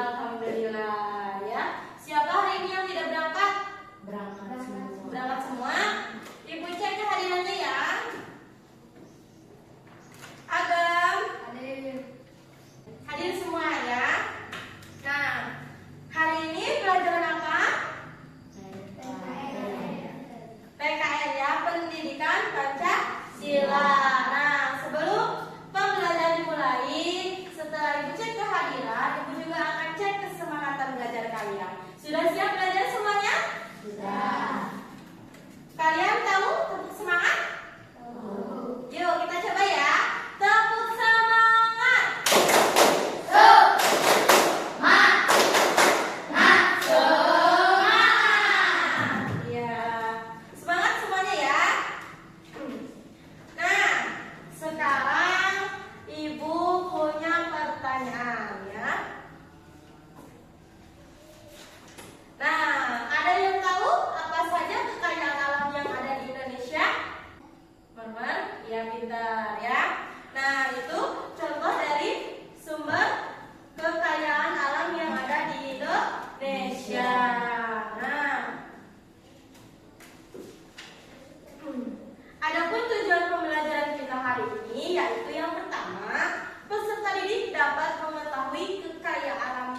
Alhamdulillah ya. Siapa hari ini yang tidak berangkat? Berangkat semua. Ibu cek kehadirannya ya. Agam. Hadir semua ya. Nah, hari ini pelajaran apa? PKN ya, Pendidikan Pancasila. Nah, sebelum pembelajaran dimulai, setelah Ibu cek kehadiran, Ibu juga akan cek kesemangatan belajar kalian. Sudah siap belajar semuanya? Sudah. Kalian tahu tepuk semangat? Yuk kita coba ya. Tepuk semangat. Ya, semangat semuanya ya. Nah, sekarang Ibu punya pertanyaan ya. Nah, ada yang tahu apa saja kekayaan alam yang ada di Indonesia? Benar? Ya, pintar ya. Nah, itu contoh dari sumber kekayaan alam yang ada di Indonesia. Nah, adapun tujuan pembelajaran kita hari ini yaitu yang pertama, peserta didik dapat mengetahui kekayaan alam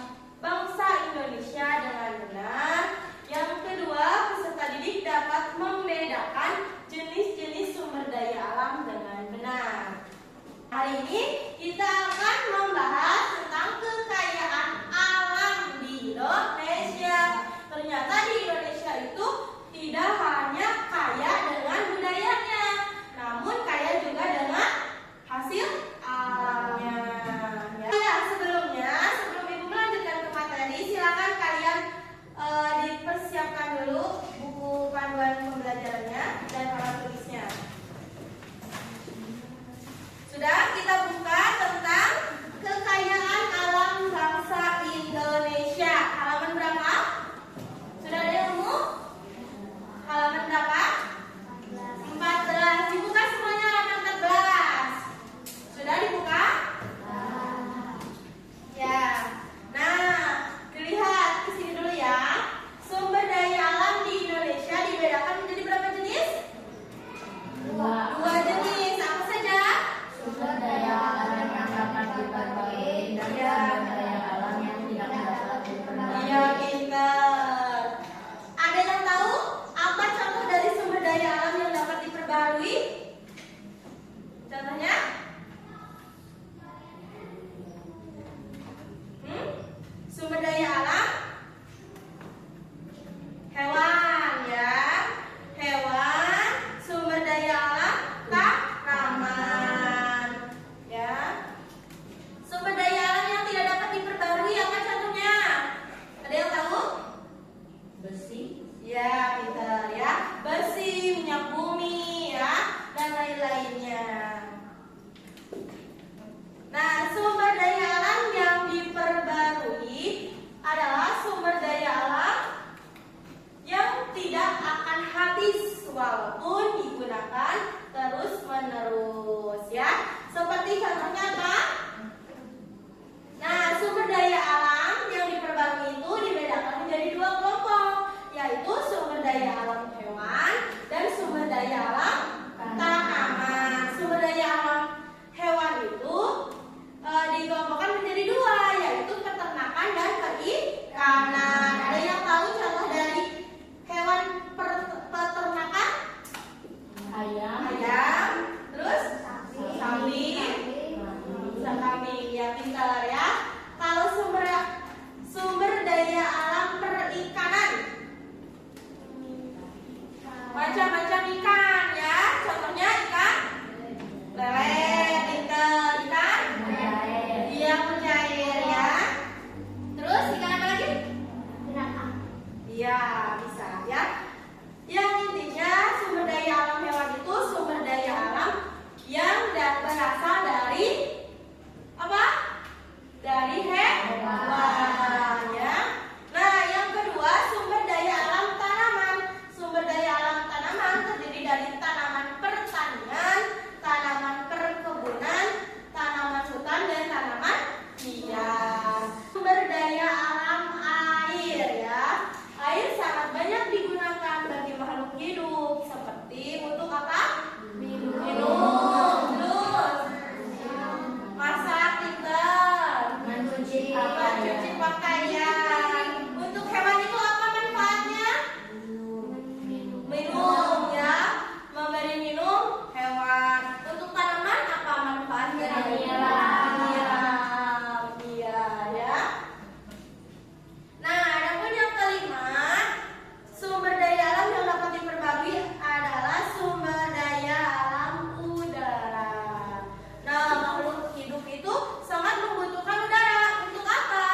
bangsa Indonesia dengan benar. Yang kedua, peserta didik dapat membedakan jenis-jenis sumber daya alam dengan benar. Hari ini kita akan membahas tentang kekayaan alam di Indonesia. Ternyata di Indonesia itu tidak hanya kaya dengan budayanya, namun kaya juga dengan hasil alamnya. Ya, sebelum Ibu melanjutkan ke materi, silakan kalian dipersiapkan dulu buku panduan pembelajarannya dan alat tulisnya. Sudah, kita buka tentang kekayaan alam bangsa Indonesia. Halaman berapa? Sudah ada yang nemu? Halaman berapa? 14. Dibuka semuanya halaman 14. Sudah dibuka? Ya. Nah, dilihat ke sini dulu ya. Sumber daya alam di Indonesia dibedakan menjadi berapa jenis? Dua jenis. Apa saja? Sumber daya alam yang dapat diperbarui dan sumber daya alam yang tidak dapat diperbarui. Iya, pintar. Ada yang tahu apa contoh dari sumber daya alam yang dapat diperbarui? Contohnya? Sumber daya alam hewan ya. Hewan, sumber daya alam tanaman ya. Sumber daya alam yang tidak dapat diperbarui apa contohnya? Ada yang tahu? Besi, Ya, pintar ya. Besi, minyak bumi ya, dan lain-lainnya. Nah, sumber daya alam yang diperbarui adalah sumber daya alam yang tidak akan habis walaupun digunakan terus-menerus ya. Seperti contohnya apa? Nah, sumber daya alam yang diperbarui itu dibedakan menjadi dua kelompok, yaitu sumber daya alam hewan dan sumber daya alam tanaman. Sumber daya alam hewan itu dikelompokkan menjadi dua, yaitu peternakan dan perikanan. Ada yang tahu contoh dari hewan peternakan? Ayam, terus kambing, ya pintar ya. Kalau sumber daya alam perikanan, macam-macam ikan ya. Contohnya ikan lele, ikan iya mujair ya. Terus ikan apa lagi? cuci pakaian. Untuk hewan itu apa manfaatnya? Minum ya, memberi minum hewan. Untuk tanaman apa manfaatnya? Menyiram, iya ya. Nah, adapun yang kelima, sumber daya alam yang dapat diperbarui adalah sumber daya alam udara. Nah, makhluk hidup itu sangat membutuhkan udara. Untuk apa?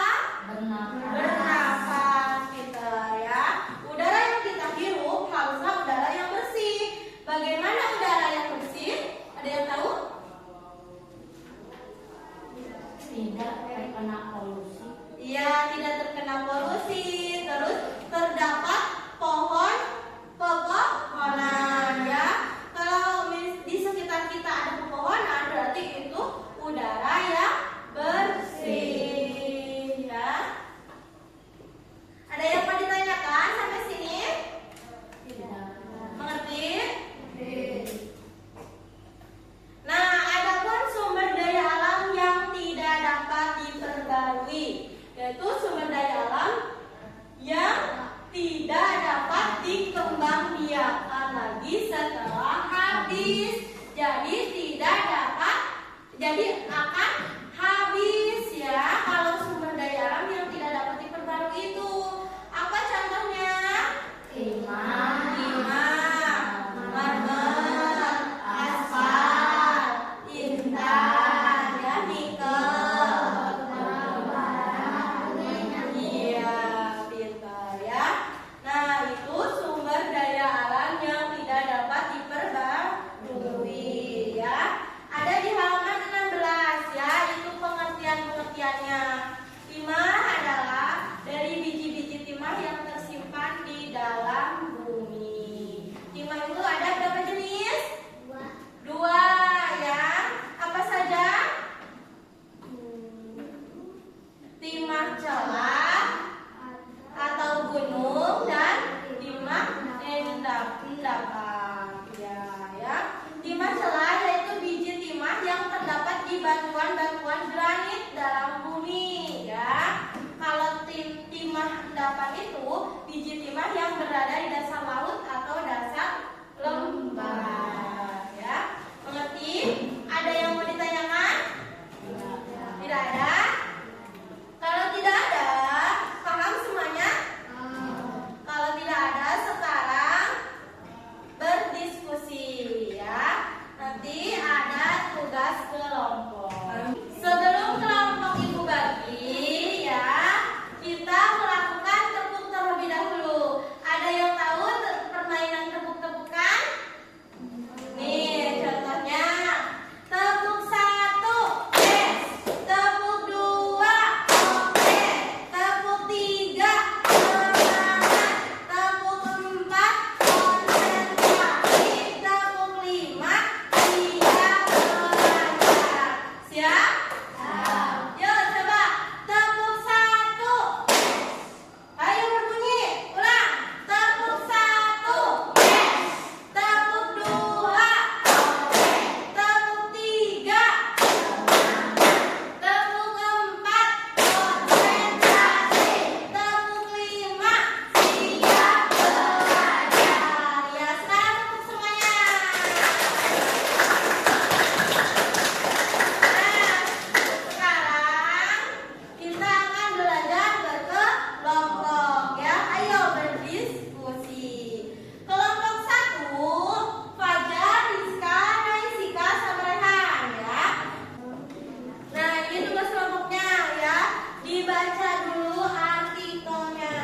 Bernafas kita ya. Udara yang kita hirup haruslah udara yang bersih. Bagaimana udara yang bersih? Ada yang tahu? Tidak terkena polusi. Iya, tidak terkena polusi. Terus terdapat pepohonan ya. Kalau di sekitar kita ada pepohonan, berarti itu udara yang bersih ya. Ada yang mau ditanyakan sampai sini? Mengerti? Nah, adapun sumber daya alam yang tidak dapat diperbarui, yaitu sumber daya alam yang tidak dapat dikembangbiakan lagi setelah habis. Jadi akan habis ya kalau sumber daya alam yang tidak dapat diperbarui itu. Apa contohnya? Timah, marmer, aspal, intan, ya, nikel. Iya, pintar ya. Nah, itu sumber daya alam yang tidak dapat diperbarui ya. Ada di halaman 16 ya, itu pengertian-pengertiannya. Timah adalah dari biji-biji timah yang tersimpan di dalam bumi. Timah itu ada berapa jenis? Dua ya. Apa saja? Timah celah atau gunung dan timah endapan ya. Timah celah yaitu biji timah yang terdapat di batuan-batuan granit dalam bumi ya. Kalau timah endapan itu biji timah yang berada di dasar laut atau dasar lembah ya. Mengerti? Ada yang mau ditanyakan? Tidak ada? Kalau tidak ada, paham semuanya? Kalau tidak ada, sekarang berdiskusi ya. Nanti ada tugas kelompok. Sebelum kelompok ibu bagi ya, kita melakukan tepuk terlebih dahulu. Ada yang tahu permainan tepuk-tepukan? Nih contohnya. Tepuk 1, tepuk 2, oke. Tepuk 3, semangat. Tepuk 4, konsentrasi. Tepuk 5, siap belajar. Siap? Yuk coba. Tepuk 1. Ayo berbunyi. Ulang. Tepuk 1. Tepuk 2. Tepuk 3. Tepuk 4. Konsentrasi. Tepuk 5. Siap belajar. Ya, sekarang tepuk semuanya. Nah, sekarang kita akan belajar berkelompok ya. Ayo berdiskusi. Kelompok 1, Fajar, Rizka, Naisika, sama Rehan ya. Nah, ini tugas kelompoknya ya. Dibaca dulu artikelnya.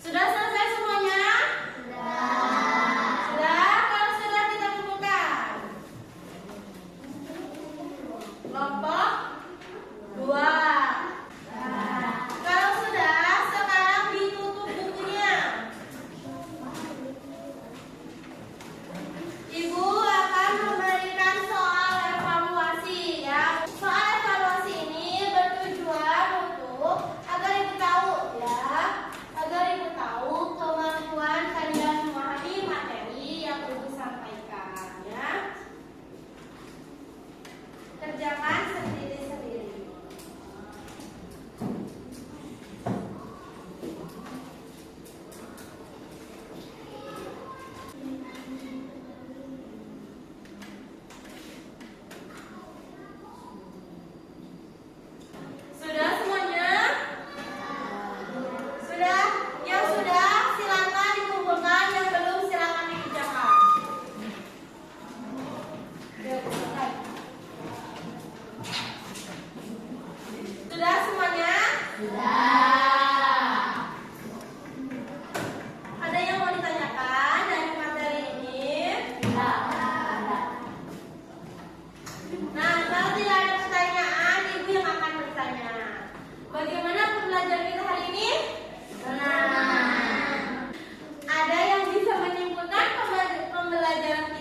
Sudah selesai semuanya? Sudah? Kalau sudah kita kumpulkan. Kelompok 2. Kalau sudah, sekarang ditutup bukunya. Ibu akan memberikan soal Kerjakan sendiri-sendiri. Sudah semuanya? Sudah? Yang sudah silakan dikumpulkan, yang belum silakan dikerjakan. Sudah semuanya? Sudah. Ada yang mau ditanyakan dari materi ini? Tidak ada. Nah, kalau tidak ada pertanyaan, Ibu yang akan bertanya. Bagaimana pembelajaran kita hari ini? Senang. Ada yang bisa menyimpulkan pembelajaran